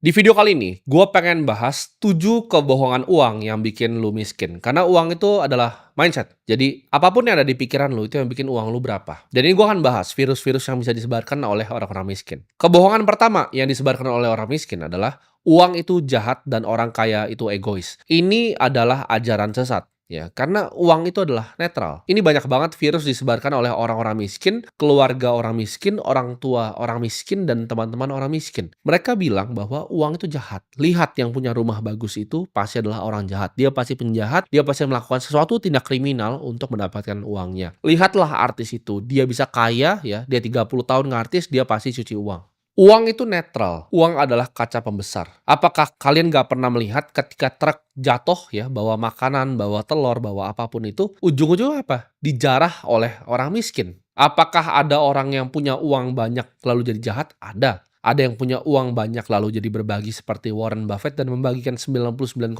Di video kali ini, gue pengen bahas 7 kebohongan uang yang bikin lu miskin. Karena uang itu adalah mindset. Jadi, apapun yang ada di pikiran lu, itu yang bikin uang lu berapa. Dan ini gue akan bahas virus-virus yang bisa disebarkan oleh orang-orang miskin. Kebohongan pertama yang disebarkan oleh orang miskin adalah uang itu jahat dan orang kaya itu egois. Ini adalah ajaran sesat. Ya, karena uang itu adalah netral. Ini banyak banget virus disebarkan oleh orang-orang miskin, keluarga orang miskin, orang tua orang miskin, dan teman-teman orang miskin. Mereka bilang bahwa uang itu jahat. Lihat yang punya rumah bagus itu pasti adalah orang jahat. Dia pasti penjahat, dia pasti melakukan sesuatu tindak kriminal untuk mendapatkan uangnya. Lihatlah artis itu, dia bisa kaya ya, dia 30 tahun ngartis, dia pasti cuci uang. Uang itu netral. Uang adalah kaca pembesar. Apakah kalian nggak pernah melihat ketika truk jatuh ya, bawa makanan, bawa telur, bawa apapun itu, ujung-ujungnya apa? Dijarah oleh orang miskin. Apakah ada orang yang punya uang banyak lalu jadi jahat? Ada. Ada yang punya uang banyak lalu jadi berbagi seperti Warren Buffett dan membagikan 99,9%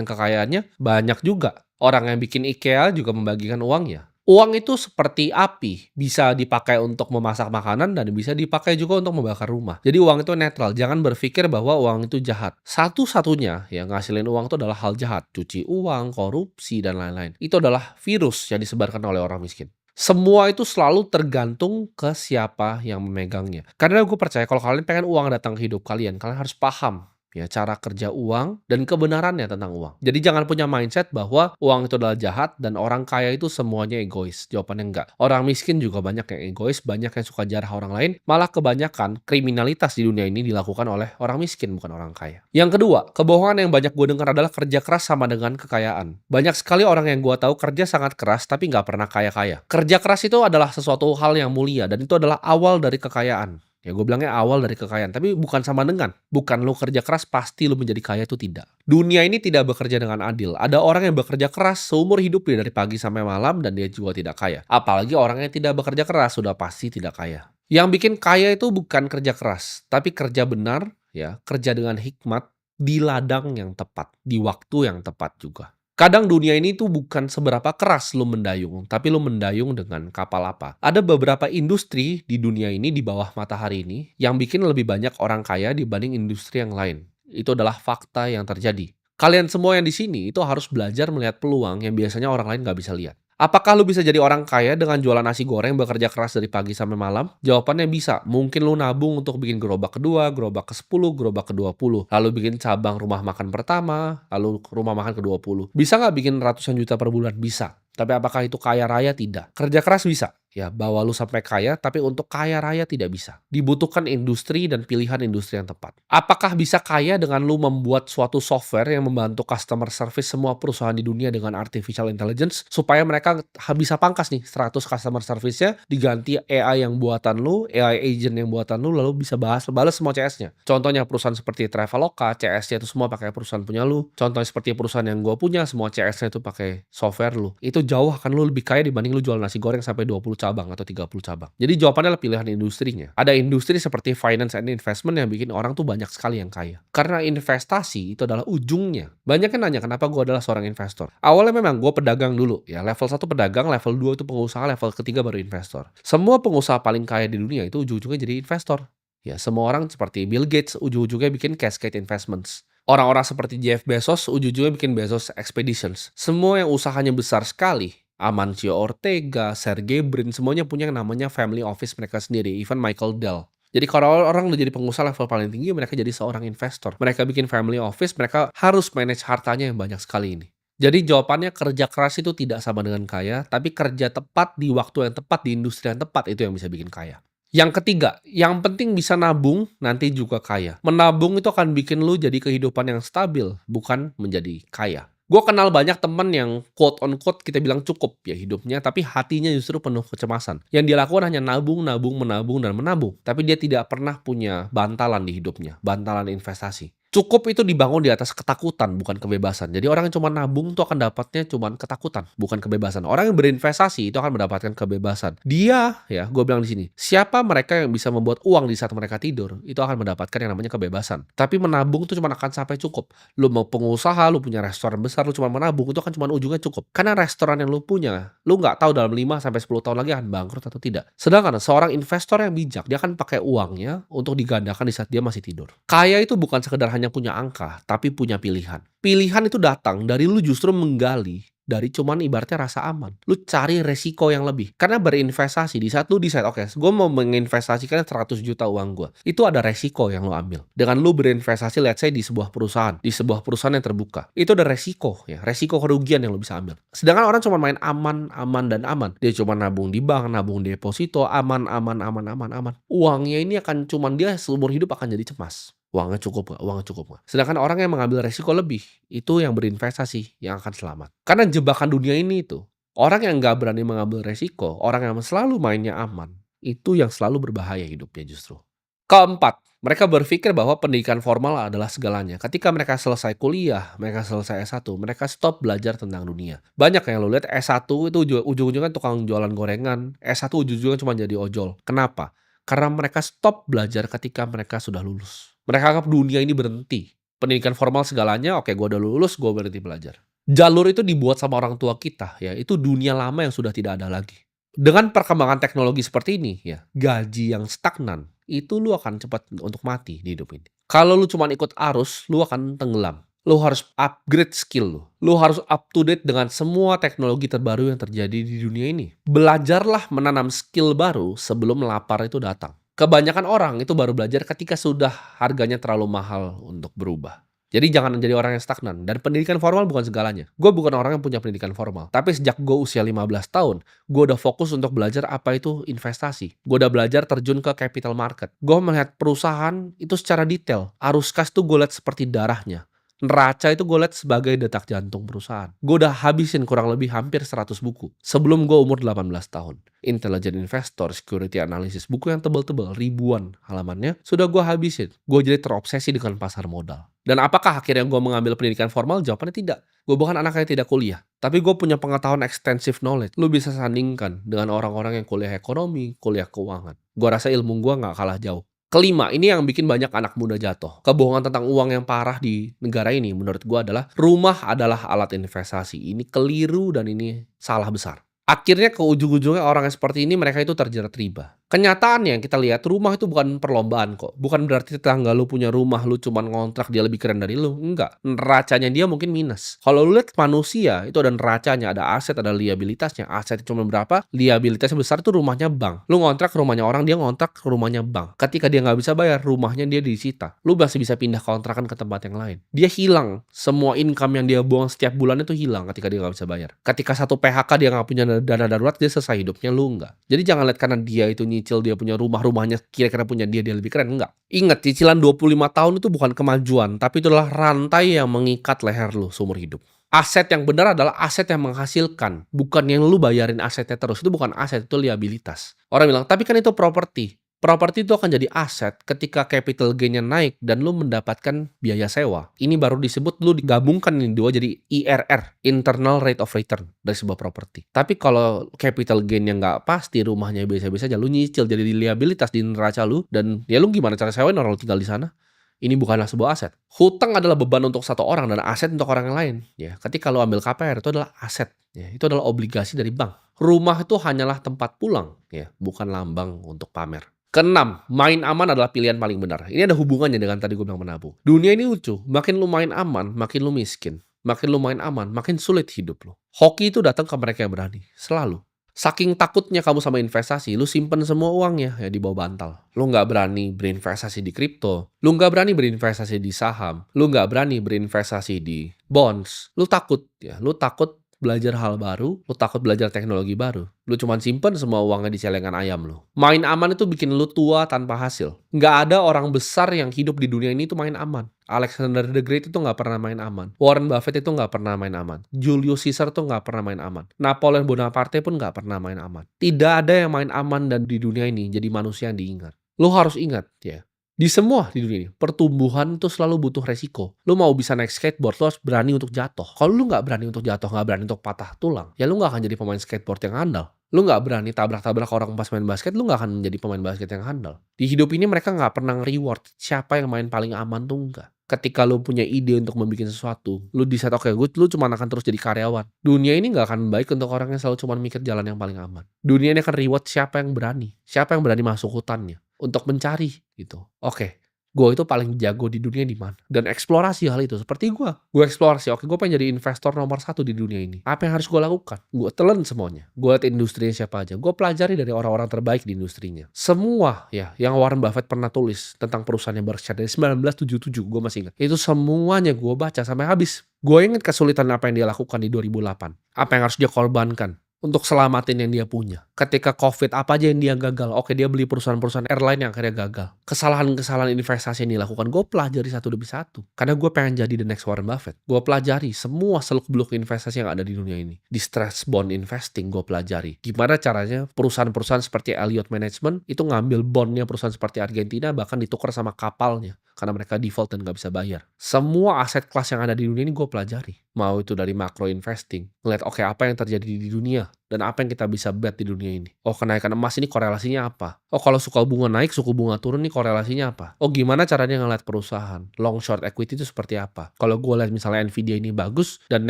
kekayaannya? Banyak juga. Orang yang bikin IKEA juga membagikan uangnya. Uang itu seperti api, bisa dipakai untuk memasak makanan dan bisa dipakai juga untuk membakar rumah. Jadi uang itu netral, jangan berpikir bahwa uang itu jahat. Satu-satunya yang ngasilin uang itu adalah hal jahat, cuci uang, korupsi, dan lain-lain. Itu adalah virus yang disebarkan oleh orang miskin. Semua itu selalu tergantung ke siapa yang memegangnya. Karena gue percaya kalau kalian pengen uang datang ke hidup kalian, kalian harus paham ya cara kerja uang dan kebenarannya tentang uang. Jadi jangan punya mindset bahwa uang itu adalah jahat dan orang kaya itu semuanya egois. Jawabannya enggak. Orang miskin juga banyak yang egois, banyak yang suka jarah orang lain. Malah kebanyakan kriminalitas di dunia ini dilakukan oleh orang miskin, bukan orang kaya. Yang kedua, kebohongan yang banyak gue dengar adalah kerja keras sama dengan kekayaan. Banyak sekali orang yang gue tahu kerja sangat keras tapi nggak pernah kaya-kaya. Kerja keras itu adalah sesuatu hal yang mulia dan itu adalah awal dari kekayaan. Ya gue bilangnya awal dari kekayaan, tapi bukan sama dengan. Bukan lu kerja keras pasti lu menjadi kaya, itu tidak. Dunia ini tidak bekerja dengan adil. Ada orang yang bekerja keras seumur hidupnya dari pagi sampai malam dan dia juga tidak kaya. Apalagi orang yang tidak bekerja keras sudah pasti tidak kaya. Yang bikin kaya itu bukan kerja keras, tapi kerja benar, ya, kerja dengan hikmat di ladang yang tepat, di waktu yang tepat juga. Kadang dunia ini tuh bukan seberapa keras lu mendayung, tapi lu mendayung dengan kapal apa. Ada beberapa industri di dunia ini, di bawah matahari ini, yang bikin lebih banyak orang kaya dibanding industri yang lain. Itu adalah fakta yang terjadi. Kalian semua yang di sini itu harus belajar melihat peluang yang biasanya orang lain nggak bisa lihat. Apakah lu bisa jadi orang kaya dengan jualan nasi goreng bekerja keras dari pagi sampai malam? Jawabannya bisa. Mungkin lu nabung untuk bikin gerobak kedua, gerobak ke-10, gerobak ke-20. Lalu bikin cabang rumah makan pertama, lalu rumah makan ke-20. Bisa nggak bikin ratusan juta per bulan? Bisa. Tapi apakah itu kaya raya? Tidak. Kerja keras bisa. Ya, bawa lu sampai kaya, tapi untuk kaya raya tidak bisa. Dibutuhkan industri dan pilihan industri yang tepat. Apakah bisa kaya dengan lu membuat suatu software yang membantu customer service semua perusahaan di dunia dengan artificial intelligence supaya mereka bisa pangkas nih 100 customer service-nya diganti AI yang buatan lu, AI agent yang buatan lu, lalu bisa balas semua CS-nya. Contohnya perusahaan seperti Traveloka, CS-nya itu semua pakai perusahaan punya lu. Contohnya seperti perusahaan yang gua punya, semua CS-nya itu pakai software lu. Itu jauh akan lu lebih kaya dibanding lu jual nasi goreng sampai 20 cabang atau 30 cabang. Jadi jawabannya adalah pilihan industrinya. Ada industri seperti finance and investment yang bikin orang tuh banyak sekali yang kaya. Karena investasi itu adalah ujungnya. Banyak yang nanya kenapa gue adalah seorang investor. Awalnya memang gue pedagang dulu. Ya, level 1 pedagang, level 2 itu pengusaha, level ketiga baru investor. Semua pengusaha paling kaya di dunia itu ujung-ujungnya jadi investor. Ya, semua orang seperti Bill Gates ujung-ujungnya bikin Cascade Investments. Orang-orang seperti Jeff Bezos ujung-ujungnya bikin Bezos Expeditions. Semua yang usahanya besar sekali, Amancio Ortega, Sergey Brin, semuanya punya yang namanya family office mereka sendiri, even Michael Dell. Jadi kalau orang udah jadi pengusaha level paling tinggi, mereka jadi seorang investor. Mereka bikin family office, mereka harus manage hartanya yang banyak sekali ini. Jadi jawabannya kerja keras itu tidak sama dengan kaya, tapi kerja tepat di waktu yang tepat, di industri yang tepat, itu yang bisa bikin kaya. Yang ketiga, yang penting bisa nabung, nanti juga kaya. Menabung itu akan bikin lu jadi kehidupan yang stabil, bukan menjadi kaya. Gue kenal banyak temen yang quote on quote kita bilang cukup ya hidupnya, tapi hatinya justru penuh kecemasan. Yang dia lakukan hanya nabung, nabung, menabung, dan menabung. Tapi dia tidak pernah punya bantalan di hidupnya, bantalan investasi. Cukup itu dibangun di atas ketakutan, bukan kebebasan. Jadi orang yang cuma nabung tuh akan dapatnya cuman ketakutan, bukan kebebasan. Orang yang berinvestasi itu akan mendapatkan kebebasan. Dia, ya, gue bilang di sini, siapa mereka yang bisa membuat uang di saat mereka tidur, itu akan mendapatkan yang namanya kebebasan. Tapi menabung tuh cuma akan sampai cukup. Lu mau pengusaha, lu punya restoran besar, lu cuma menabung, itu akan cuma ujungnya cukup. Karena restoran yang lu punya, lu nggak tahu dalam 5 sampai 10 tahun lagi akan bangkrut atau tidak. Sedangkan seorang investor yang bijak, dia akan pakai uangnya untuk digandakan di saat dia masih tidur. Kaya itu bukan sekedar hanya punya angka, tapi punya pilihan. Pilihan itu datang dari lu justru menggali dari cuman ibaratnya rasa aman. Lu cari resiko yang lebih. Karena berinvestasi, di saat lu decide, oke, gue mau menginvestasikan 100 juta uang gue. Itu ada resiko yang lu ambil. Dengan lu berinvestasi, let's say di sebuah perusahaan. Di sebuah perusahaan yang terbuka. Itu ada resiko, ya. Resiko kerugian yang lu bisa ambil. Sedangkan orang cuma main aman, aman, dan aman. Dia cuma nabung di bank, nabung deposito, aman, aman, aman, aman, aman. Uangnya ini akan cuman dia seumur hidup akan jadi cemas. Uangnya cukup nggak? Uangnya cukup nggak? Sedangkan orang yang mengambil resiko lebih, itu yang berinvestasi yang akan selamat. Karena jebakan dunia ini itu, orang yang nggak berani mengambil resiko, orang yang selalu mainnya aman, itu yang selalu berbahaya hidupnya justru. Keempat, mereka berpikir bahwa pendidikan formal adalah segalanya. Ketika mereka selesai kuliah, mereka selesai S1, mereka stop belajar tentang dunia. Banyak yang lo lihat S1 itu ujung-ujungnya tukang jualan gorengan, S1 ujung-ujungnya cuma jadi ojol. Kenapa? Karena mereka stop belajar ketika mereka sudah lulus. Mereka anggap dunia ini berhenti. Pendidikan formal segalanya, oke, gue udah lulus, gue berhenti belajar. Jalur itu dibuat sama orang tua kita, ya. Itu dunia lama yang sudah tidak ada lagi. Dengan perkembangan teknologi seperti ini, ya, gaji yang stagnan, itu lu akan cepat untuk mati di hidup ini. Kalau lu cuma ikut arus, lu akan tenggelam. Lu harus upgrade skill lu. Lu harus up to date dengan semua teknologi terbaru yang terjadi di dunia ini. Belajarlah menanam skill baru sebelum lapar itu datang. Kebanyakan orang itu baru belajar ketika sudah harganya terlalu mahal untuk berubah. Jadi jangan menjadi orang yang stagnan. Dan pendidikan formal bukan segalanya. Gue bukan orang yang punya pendidikan formal. Tapi sejak gue usia 15 tahun, gue udah fokus untuk belajar apa itu investasi. Gue udah belajar terjun ke capital market. Gue melihat perusahaan itu secara detail. Arus kas tuh gue lihat seperti darahnya. Neraca itu gue lihat sebagai detak jantung perusahaan. Gue udah habisin kurang lebih hampir 100 buku sebelum gue umur 18 tahun. Intelligent Investor, Security Analysis, buku yang tebel-tebel, ribuan halamannya, sudah gue habisin. Gue jadi terobsesi dengan pasar modal. Dan apakah akhirnya gue mengambil pendidikan formal? Jawabannya tidak. Gue bukan anak yang tidak kuliah. Tapi gue punya pengetahuan extensive knowledge. Lu bisa sandingkan dengan orang-orang yang kuliah ekonomi, kuliah keuangan. Gue rasa ilmu gue gak kalah jauh. Kelima, ini yang bikin banyak anak muda jatuh. Kebohongan tentang uang yang parah di negara ini menurut gua adalah rumah adalah alat investasi. Ini keliru dan ini salah besar. Akhirnya ke ujung-ujungnya orang yang seperti ini mereka itu terjerat riba. Kenyataannya yang kita lihat rumah itu bukan perlombaan kok. Bukan berarti tetangga lu punya rumah lu cuman ngontrak dia lebih keren dari lu. Enggak. Neracanya dia mungkin minus. Kalau lu lihat manusia itu ada neracanya, ada aset, ada liabilitasnya. Aset cuma berapa? Liabilitasnya besar itu rumahnya bank. Lu ngontrak ke rumahnya orang, dia ngontrak ke rumahnya bank. Ketika dia nggak bisa bayar, rumahnya dia disita. Lu masih bisa pindah kontrakan ke tempat yang lain. Dia hilang. Semua income yang dia buang setiap bulan itu hilang ketika dia nggak bisa bayar. Ketika satu PHK dia nggak punya dana darurat, dia selesai hidupnya, lu enggak. Jadi jangan lihat karena dia itu nyicil, dia punya rumahnya kira-kira punya dia lebih keren, enggak. Ingat, cicilan 25 tahun itu bukan kemajuan, tapi itu adalah rantai yang mengikat leher lu seumur hidup. Aset yang benar adalah aset yang menghasilkan, bukan yang lu bayarin asetnya terus. Itu bukan aset, itu liabilitas. Orang bilang, tapi kan itu properti. Properti itu akan jadi aset ketika capital gain-nya naik dan lu mendapatkan biaya sewa. Ini baru disebut lu digabungkan ini dua jadi IRR, Internal Rate of Return dari sebuah properti. Tapi kalau capital gain-nya nggak pasti, rumahnya biasa-biasa aja, lu nyicil jadi liabilitas di neraca lu, dan ya lu gimana cara sewain orang lu tinggal di sana? Ini bukanlah sebuah aset. Hutang adalah beban untuk satu orang dan aset untuk orang yang lain. Ya, ketika lu ambil KPR itu adalah aset. Ya, itu adalah obligasi dari bank. Rumah itu hanyalah tempat pulang, ya, bukan lambang untuk pamer. Keenam, main aman adalah pilihan paling benar. Ini ada hubungannya dengan tadi gue bilang menabung. Dunia ini lucu. Makin lu main aman, makin lu miskin. Makin lu main aman, makin sulit hidup lu. Hoki itu datang ke mereka yang berani. Selalu. Saking takutnya kamu sama investasi, lu simpen semua uangnya ya di bawah bantal. Lu nggak berani berinvestasi di kripto. Lu nggak berani berinvestasi di saham. Lu nggak berani berinvestasi di bonds. Lu takut ya. Lu takut belajar hal baru, lu takut belajar teknologi baru. Lu cuman simpen semua uangnya di celengan ayam lu. Main aman itu bikin lu tua tanpa hasil. Nggak ada orang besar yang hidup di dunia ini itu main aman. Alexander the Great itu nggak pernah main aman. Warren Buffett itu nggak pernah main aman. Julius Caesar itu nggak pernah main aman. Napoleon Bonaparte pun nggak pernah main aman. Tidak ada yang main aman dan di dunia ini jadi manusia yang diingat. Lu harus ingat ya. Di semua di dunia ini, pertumbuhan tuh selalu butuh resiko. Lu mau bisa naik skateboard, lu harus berani untuk jatuh. Kalau lu nggak berani untuk jatuh, nggak berani untuk patah tulang, ya lu nggak akan jadi pemain skateboard yang handal. Lu nggak berani tabrak-tabrak orang pas main basket, lu nggak akan menjadi pemain basket yang handal. Di hidup ini mereka nggak pernah reward siapa yang main paling aman tuh enggak. Ketika lu punya ide untuk membuat sesuatu, lu decide, "Oke, lu cuma akan terus jadi karyawan." Dunia ini nggak akan baik untuk orang yang selalu cuma mikir jalan yang paling aman. Dunia ini akan reward siapa yang berani masuk hutannya untuk mencari gitu. Oke, gue itu paling jago di dunia di mana, dan eksplorasi hal itu. Seperti gue eksplorasi, oke gue pengen jadi investor nomor satu di dunia ini. Apa yang harus gue lakukan? Gue telan semuanya. Gue liat industrinya siapa aja. Gue pelajari dari orang-orang terbaik di industrinya. Semua ya, yang Warren Buffett pernah tulis tentang perusahaannya Berkshire dari 1977, gue masih ingat. Itu semuanya gue baca sampai habis. Gue ingat kesulitan apa yang dia lakukan di 2008. Apa yang harus dia korbankan untuk selamatin yang dia punya. Ketika COVID, apa aja yang dia gagal? Oke, dia beli perusahaan-perusahaan airline yang akhirnya gagal. Kesalahan-kesalahan investasi yang dilakukan, gue pelajari satu demi satu. Karena gue pengen jadi the next Warren Buffett. Gue pelajari semua seluk-beluk investasi yang ada di dunia ini. Di stress bond investing, gue pelajari. Gimana caranya perusahaan-perusahaan seperti Elliott Management itu ngambil bondnya perusahaan seperti Argentina, bahkan ditukar sama kapalnya. Karena mereka default dan gak bisa bayar. Semua aset kelas yang ada di dunia ini gue pelajari. Mau itu dari macro investing. Ngeliat oke, apa yang terjadi di dunia. Dan apa yang kita bisa bet di dunia ini. Oh, kenaikan emas ini korelasinya apa? Oh, kalau suku bunga naik, suku bunga turun nih korelasinya apa? Oh, gimana caranya ngeliat perusahaan? Long short equity itu seperti apa? Kalau gue lihat misalnya Nvidia ini bagus, dan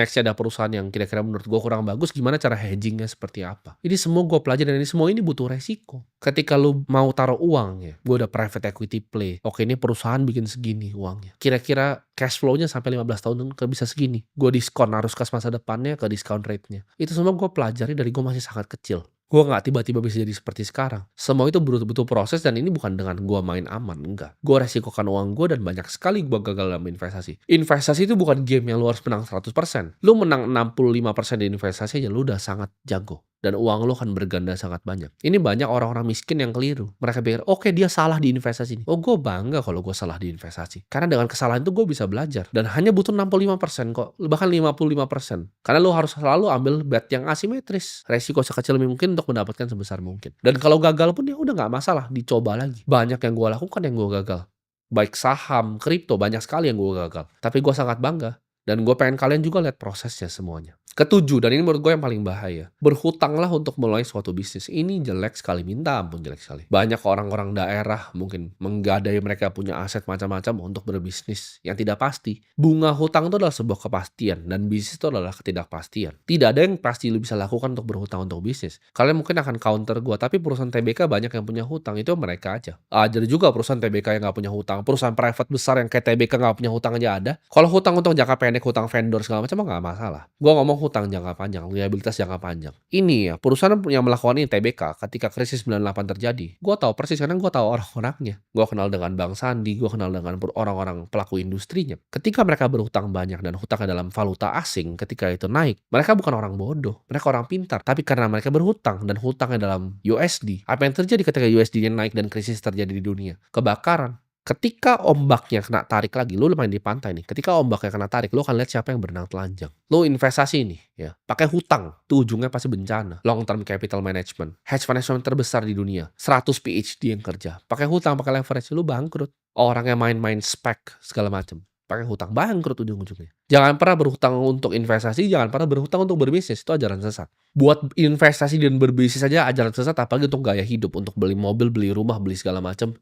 nextnya ada perusahaan yang kira-kira menurut gue kurang bagus, gimana cara hedgingnya seperti apa? Ini semua gue pelajari, dan ini semua ini butuh resiko. Ketika lu mau taruh uang ya, gue udah private equity play. Oke, ini perusahaan bikin segini uangnya. Kira-kira cash flow-nya sampai 15 tahun ke bisa segini. Gue diskon arus kas masa depannya ke discount rate-nya. Itu semua gue pelajari dari gue masih sangat kecil. Gue nggak tiba-tiba bisa jadi seperti sekarang. Semua itu butuh proses, dan ini bukan dengan gue main aman, enggak. Gue resikokan uang gue, dan banyak sekali gue gagal dalam investasi. Investasi itu bukan game yang lu harus menang 100%. Lu menang 65% di investasi aja, lu udah sangat jago. Dan uang lu akan berganda sangat banyak. Ini banyak orang-orang miskin yang keliru. Mereka pikir, oke, dia salah di investasi ini. Oh, gue bangga kalau gue salah di investasi. Karena dengan kesalahan itu gue bisa belajar. Dan hanya butuh 65% kok. Bahkan 55%. Karena lu harus selalu ambil bet yang asimetris. Resiko sekecil mungkin untuk mendapatkan sebesar mungkin. Dan kalau gagal pun ya udah nggak masalah. Dicoba lagi. Banyak yang gue lakukan yang gue gagal. Baik saham, kripto, banyak sekali yang gue gagal. Tapi gue sangat bangga. Dan gue pengen kalian juga lihat prosesnya semuanya. Ketujuh, dan ini menurut gue yang paling bahaya. Berhutanglah untuk mulai suatu bisnis. Ini jelek sekali, minta ampun jelek sekali. Banyak orang-orang daerah mungkin menggadai mereka punya aset macam-macam untuk berbisnis yang tidak pasti. Bunga hutang itu adalah sebuah kepastian, dan bisnis itu adalah ketidakpastian. Tidak ada yang pasti lu bisa lakukan untuk berhutang untuk bisnis. Kalian mungkin akan counter gue, tapi perusahaan TBK banyak yang punya hutang, itu mereka aja. Jadi juga perusahaan TBK yang nggak punya hutang, perusahaan private besar yang kayak TBK nggak punya hutang aja ada. Kalau hutang untuk jangka pendek, hutang vendor segala macam nggak masalah. Gue ngomong hutang jangka panjang, liabilitas jangka panjang. Ini ya, perusahaan yang melakukan ini TBK ketika krisis 98 terjadi. Gue tahu persis karena gue tahu orang-orangnya. Gue kenal dengan Bang Sandi, gue kenal dengan orang-orang pelaku industrinya. Ketika mereka berhutang banyak dan hutangnya dalam valuta asing, ketika itu naik, mereka bukan orang bodoh, mereka orang pintar. Tapi karena mereka berhutang dan hutangnya dalam USD, apa yang terjadi ketika USD-nya naik dan krisis terjadi di dunia? Kebakaran. Ketika ombaknya kena tarik lagi, lu main di pantai nih. Ketika ombaknya kena tarik, lu akan lihat siapa yang berenang telanjang. Lu investasi nih, ya, pakai hutang, tuh ujungnya pasti bencana. Long term capital management, hedge fund terbesar di dunia, 100 PhD yang kerja, pakai hutang, pakai leverage, lu bangkrut. Orang yang main-main spek segala macam, pakai hutang, bangkrut ujung-ujungnya. Jangan pernah berhutang untuk investasi, jangan pernah berhutang untuk berbisnis, itu ajaran sesat. Buat investasi dan berbisnis saja ajaran sesat, apalagi untuk gaya hidup, untuk beli mobil, beli rumah, beli segala macam,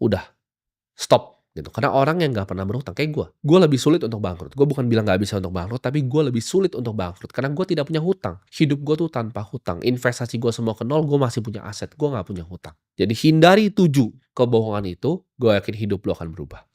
udah. Stop gitu. Karena orang yang nggak pernah berhutang kayak gue lebih sulit untuk bangkrut. Gue bukan bilang nggak bisa untuk bangkrut, tapi gue lebih sulit untuk bangkrut karena gue tidak punya hutang. Hidup gue tuh tanpa hutang. Investasi gue semua ke nol, gue masih punya aset. Gue nggak punya hutang. Jadi hindari 7 kebohongan itu, gue yakin hidup lo akan berubah.